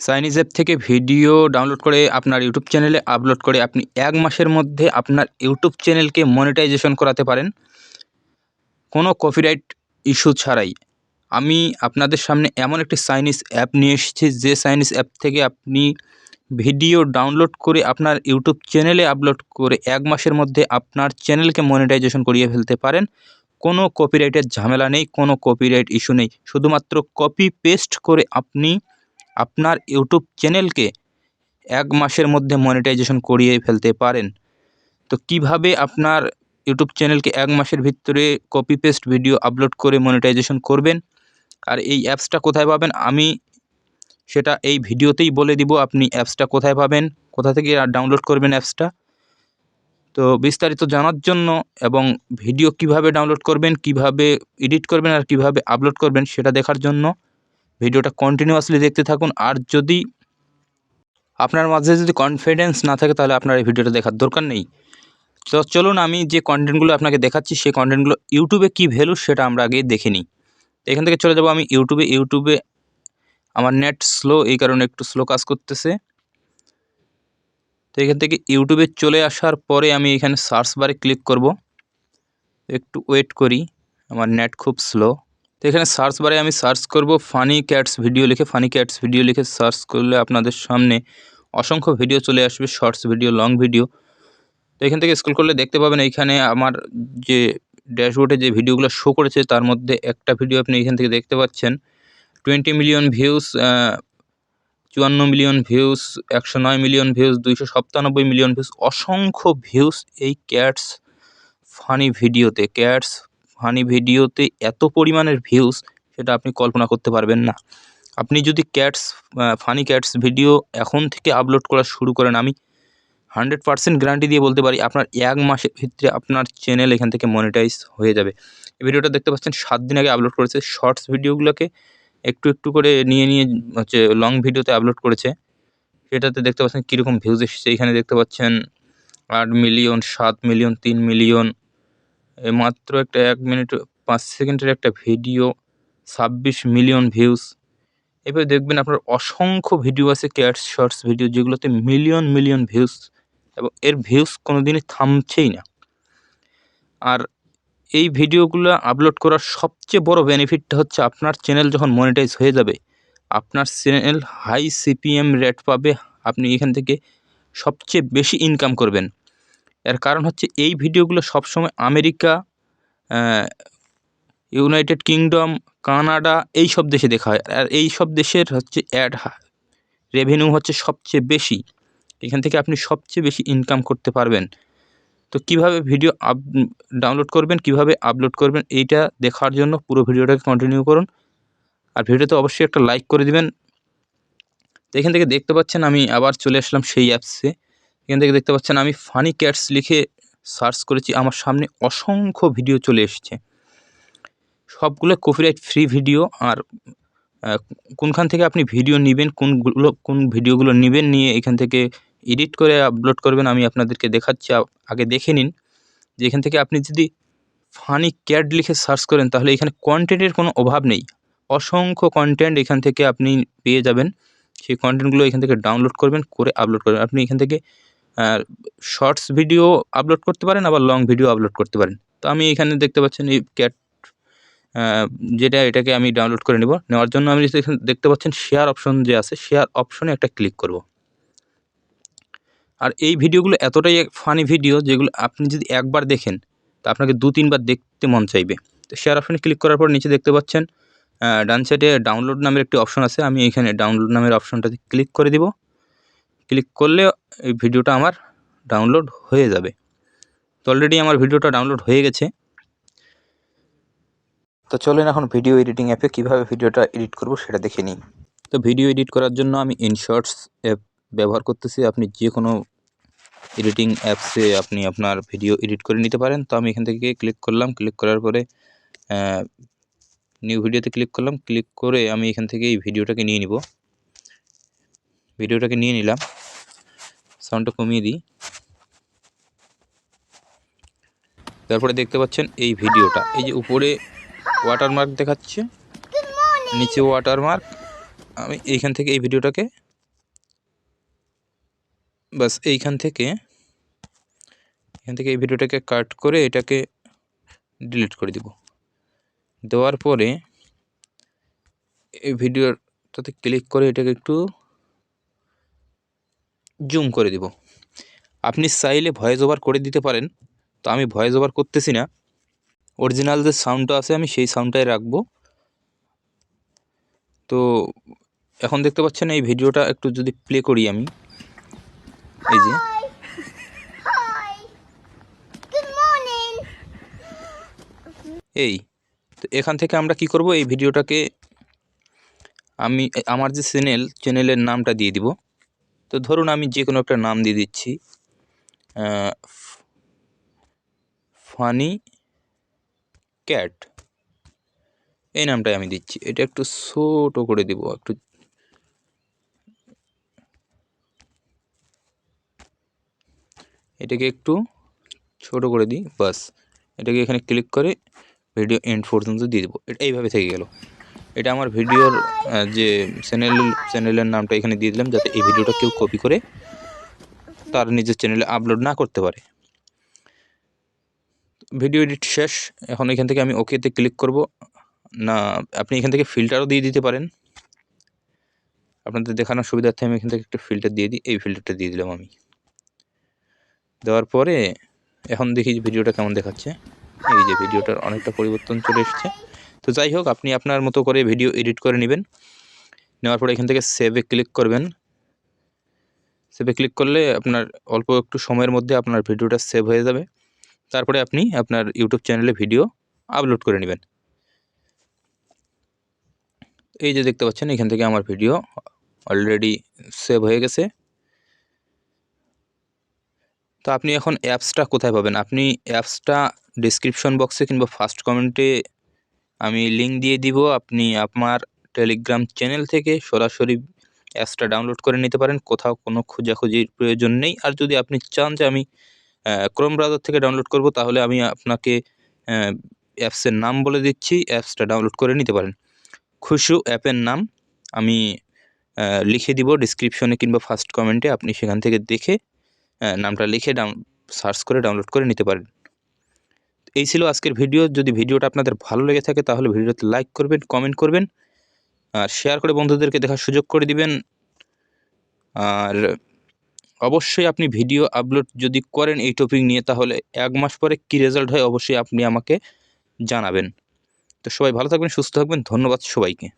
Chinese app থেকে video download করে আপনার ইউটিউব চ্যানেলে আপলোড করে আপনি ১ মাসের মধ্যে আপনার ইউটিউব চ্যানেলকে মনিটাইজেশন করাতে পারেন কোনো কপিরাইট ইস্যু ছাড়াই। আমি আপনাদের সামনে এমন একটি চাইনিজ অ্যাপ নিয়ে এসেছি, যে চাইনিজ অ্যাপ থেকে আপনি ভিডিও ডাউনলোড করে আপনার ইউটিউব চ্যানেলে আপলোড করে ১ মাসের মধ্যে আপনার চ্যানেলকে মনিটাইজেশন করিয়ে ফেলতে পারেন। কোনো কপিরাইটের ঝামেলা নেই, কোনো কপিরাইট ইস্যু নেই। শুধুমাত্র কপি পেস্ট করে আপনি আপনার ইউটিউব চ্যানেলকে ১ মাসের মধ্যে মনিটাইজেশন করিয়ে ফেলতে পারেন। তো কিভাবে আপনার ইউটিউব চ্যানেলকে ১ মাসের ভিতরে কপি পেস্ট ভিডিও আপলোড করে মনিটাইজেশন করবেন, আর এই অ্যাপসটা কোথায় পাবেন, আমি সেটা এই ভিডিওতেই বলে দিব। আপনি অ্যাপসটা কোথায় পাবেন, কোথা থেকে ডাউনলোড করবেন অ্যাপসটা। তো বিস্তারিত জানার জন্য এবং ভিডিও কিভাবে ডাউনলোড করবেন, কিভাবে এডিট করবেন আর কিভাবে আপলোড করবেন সেটা দেখার জন্য ভিডিওটা কন্টিনিউয়াসলি দেখতে থাকুন। আর যদি আপনার মাঝে যদি কনফিডেন্স না থাকে, তাহলে আপনার এই ভিডিওটা দেখার দরকার নেই। তো চলুন, আমি যে কন্টেন্টগুলো আপনাকে দেখাচ্ছি সেই কন্টেন্টগুলো ইউটিউবে কী ভ্যালু সেটা আমরা আগে দেখে নিই। এখান থেকে চলে যাব আমি ইউটিউবে আমার নেট স্লো, এই কারণে একটু স্লো কাজ করতেছে। তো এখান থেকে ইউটিউবে চলে আসার পরে আমি এখানে সার্চ বারে ক্লিক করব। একটু ওয়েট করি, আমার নেট খুব স্লো। তো এখানে সার্চ বারে আমি সার্চ করব ফানি ক্যাটস ভিডিও লিখে। ফানি ক্যাটস ভিডিও লিখে সার্চ করলে আপনাদের সামনে অসংখ্য ভিডিও চলে আসবে, শর্টস ভিডিও, লং ভিডিও। তো এখান থেকে স্ক্রল করলে দেখতে পাবেন এইখানে আমার যে ড্যাশবোর্ডে যে ভিডিওগুলো শো করেছে তার মধ্যে একটা ভিডিও আপনি এখান থেকে দেখতে পাচ্ছেন 20 million views, 54 million views, 109 million views, 297 million views, অসংখ্য ভিউজ এই ক্যাটস ফানি ভিডিওতে এত পরিমাণের ভিউজ, সেটা আপনি কল্পনা করতে পারবেন না। আপনি যদি ফানি ক্যাটস ভিডিও এখন থেকে আপলোড করা শুরু করেন, আমি 100% গ্যারান্টি দিয়ে বলতে পারি আপনার ১ মাসের ভিতরে আপনার চ্যানেল এখান থেকে মনিটাইজ হয়ে যাবে। এই ভিডিওটা দেখতে পাচ্ছেন 7 দিন আগে আপলোড করেছে। শর্টস ভিডিওগুলোকে একটু করে নিয়ে হচ্ছে লং ভিডিওতে আপলোড করেছে। সেটাতে দেখতে পাচ্ছেন কীরকম ভিউজ এসেছে। এখানে দেখতে পাচ্ছেন 8 মিলিয়ন, 7 মিলিয়ন, 3 মিলিয়ন। মাত্র একটা 1 মিনিট 5 সেকেন্ডের একটা ভিডিও 26 মিলিয়ন ভিউজ। এভাবে দেখবেন আপনার অসংখ্য ভিডিও আছে ক্যাটস শর্টস ভিডিও, যেগুলোতে মিলিয়ন ভিউজ, এবং এর ভিউজ কোনোদিনই থামছেই না। আর এই ভিডিওগুলো আপলোড করার সবচেয়ে বড় বেনিফিটটা হচ্ছে, আপনার চ্যানেল যখন মনিটাইজ হয়ে যাবে, আপনার চ্যানেল হাই সিপিএম রেট পাবে। আপনি এখান থেকে সবচেয়ে বেশি ইনকাম করবেন। এর কারণ হচ্ছে এই ভিডিওগুলো সবসময় আমেরিকা, ইউনাইটেড কিংডম, কানাডা এই সব দেশে দেখা হয়। আর এই সব দেশের হচ্ছে রেভিনিউ হচ্ছে সবচেয়ে বেশি। এখান থেকে আপনি সবচেয়ে বেশি ইনকাম করতে পারবেন। তো কীভাবে ভিডিও ডাউনলোড করবেন, কিভাবে আপলোড করবেন, এইটা দেখার জন্য পুরো ভিডিওটাকে কন্টিনিউ করুন। আর ভিডিওতে অবশ্যই একটা লাইক করে দিবেন। তো এখান থেকে দেখতে পাচ্ছেন আমি আবার চলে আসলাম সেই অ্যাপসে। এখান থেকে দেখতে পাচ্ছেন আমি ফানি ক্যাটস লিখে সার্চ করেছি, আমার সামনে অসংখ্য ভিডিও চলে এসেছে, সবগুলো কপিরাইট ফ্রি ভিডিও। আর কোনখান থেকে আপনি ভিডিও নেবেন, কোন ভিডিওগুলো নেবেন, নিয়ে এখান থেকে এডিট করে আপলোড করবেন, আমি আপনাদেরকে দেখাচ্ছি। আগে দেখে নিন যে এখান থেকে আপনি যদি ফানি ক্যাট লিখে সার্চ করেন, তাহলে এখানে কন্টেন্টের কোনো অভাব নেই। অসংখ্য কন্টেন্ট এখান থেকে আপনি পেয়ে যাবেন। সেই কন্টেন্টগুলো এখান থেকে ডাউনলোড করবেন, করে আপলোড করবেন। আপনি এখান থেকে শর্টস ভিডিও আপলোড করতে পারেন, আবার লং ভিডিও আপলোড করতে পারেন। তো আমি এখানে দেখতে পাচ্ছেন এই ক্যাট এটাকে আমি ডাউনলোড করে নেওয়ার জন্য আমি এখানে দেখতে পাচ্ছেন শেয়ার অপশন যে আছে, শেয়ার অপশনে একটা ক্লিক করব। আর এই ভিডিওগুলো এতটাই ফানি ভিডিও, যেগুলো আপনি যদি একবার দেখেন তা আপনাকে 2-3 বার দেখতে মন চাইবে। তো শেয়ার অপশনে ক্লিক করার পর নিচে দেখতে পাচ্ছেন ডান সাইডে ডাউনলোড নামের একটি অপশন আছে। আমি এখানে ডাউনলোড নামের অপশনটাতে ক্লিক করে দিব। ক্লিক করলে এই ভিডিওটা আমার ডাউনলোড হয়ে যাবে। তো অলরেডি আমার ভিডিওটা ডাউনলোড হয়ে গেছে। তো চলেন এখন ভিডিও এডিটিং অ্যাপে কীভাবে ভিডিওটা এডিট করব সেটা দেখে নিই। তো ভিডিও এডিট করার জন্য আমি ইনশর্টস অ্যাপ ব্যবহার করতেছি। আপনি যে কোনো এডিটিং অ্যাপসে আপনি আপনার ভিডিও এডিট করে নিতে পারেন। তো আমি এখান থেকে ক্লিক করলাম, ক্লিক করার পরে নিউ ভিডিওতে ক্লিক করলাম। ক্লিক করে আমি এখান থেকে এই ভিডিওটাকে নিয়ে নিব। ভিডিওটাকে নিয়ে নিলাম, সাউন্ডটা কমিয়ে দিই। তারপরে দেখতে পাচ্ছেন এই ভিডিওটা, এই যে উপরে ওয়াটারমার্ক দেখাচ্ছে, নিচে ওয়াটারমার্ক। আমি এইখান থেকে এই ভিডিওটাকে বাস এখান থেকে এই ভিডিওটাকে কাট করে এটাকে ডিলিট করে দিব। দেওয়ার পরে এই ভিডিওটাতে ক্লিক করে এটাকে একটু জুম করে দিব। আপনি চাইলে ভয়েস ওভার করে দিতে পারেন, তো আমি ভয়েস ওভার করতেছি না, অরিজিনাল যে সাউন্ডটা আছে আমি সেই সাউন্ডটাই রাখবো। তো এখন দেখতে পাচ্ছেন এই ভিডিওটা একটু যদি প্লে করি আমি, এই যে এই, তো এখান থেকে আমরা কি করব, এই ভিডিওটাকে আমি আমার যে চ্যানেলের নামটা দিয়ে দিব। তো ধরুন আমি যে কোনো একটা নাম দিয়ে দিচ্ছি, ফানি ক্যাট, এই নামটাই আমি দিচ্ছি। এটা একটু ছোট করে দিব, একটু এটাকে একটু ছোট করে দিই, বাস এটাকে এখানে ক্লিক করে ভিডিও এন্ড পর্যন্ত দিয়ে দেবো। এটা এইভাবে থেকে গেল। এটা আমার ভিডিওর যে চ্যানেলের নামটা এখানে দিয়ে দিলাম, যাতে এই ভিডিওটা কেউ কপি করে তার নিজের চ্যানেলে আপলোড না করতে পারে। ভিডিও এডিট শেষ। এখন এখান থেকে আমি ওকেতে ক্লিক করব। না, আপনি এখান থেকে ফিল্টারও দিয়ে দিতে পারেন। আপনাদের দেখানোর সুবিধার্থে আমি এখান থেকে একটা ফিল্টার দিয়ে দিই। এই ফিল্টারটা দিয়ে দিলাম আমি। দেওয়ার পরে এখন দেখি ভিডিওটা কেমন দেখাচ্ছে। এই যে ভিডিওটার অনেকটা পরিবর্তন চলে এসছে। তো যাই হোক, আপনি আপনার মতো করে ভিডিও এডিট করে নেবেন। নেওয়ার পরে এখান থেকে সেভে ক্লিক করবেন। সেভে ক্লিক করলে আপনার অল্প একটু সময়ের মধ্যে আপনার ভিডিওটা সেভ হয়ে যাবে। তারপরে আপনি আপনার ইউটিউব চ্যানেলে ভিডিও আপলোড করে নেবেন। এই যে দেখতে পাচ্ছেন এখান থেকে আমার ভিডিও অলরেডি সেভ হয়ে গেছে। তো আপনি এখন অ্যাপসটা কোথায় পাবেন? আপনি অ্যাপসটা ডেসক্রিপশন বক্সে কিংবা ফার্স্ট কমেন্টে আমি লিঙ্ক দিয়ে দিব। আপনি আমার টেলিগ্রাম চ্যানেল থেকে সরাসরি অ্যাপসটা ডাউনলোড করে নিতে পারেন। কোথাও কোনো খোঁজাখুঁজির প্রয়োজন নেই। আর যদি আপনি চান যে আমি ক্রোম ব্রাউজার থেকে ডাউনলোড করব, তাহলে আমি আপনাকে অ্যাপসের নাম বলে দিচ্ছি, অ্যাপসটা ডাউনলোড করে নিতে পারেন। খুশু অ্যাপের নাম আমি লিখে দিব ডিসক্রিপশনে কিংবা ফার্স্ট কমেন্টে। আপনি সেখান থেকে দেখে নামটা লিখে সার্চ করে ডাউনলোড করে নিতে পারেন। এই ছিল আজকের ভিডিও। যদি ভিডিওটা আপনাদের ভালো লেগে থাকে তাহলে ভিডিওতে লাইক করবেন, কমেন্ট করবেন, আর শেয়ার করে বন্ধুদেরকে দেখার সুযোগ করে দিবেন। আর অবশ্যই আপনি ভিডিও আপলোড যদি করেন এই টপিক নিয়ে, তাহলে 1 মাস পরে কী রেজাল্ট হয় অবশ্যই আপনি আমাকে জানাবেন। তো সবাই ভালো থাকবেন, সুস্থ থাকবেন। ধন্যবাদ সবাইকে।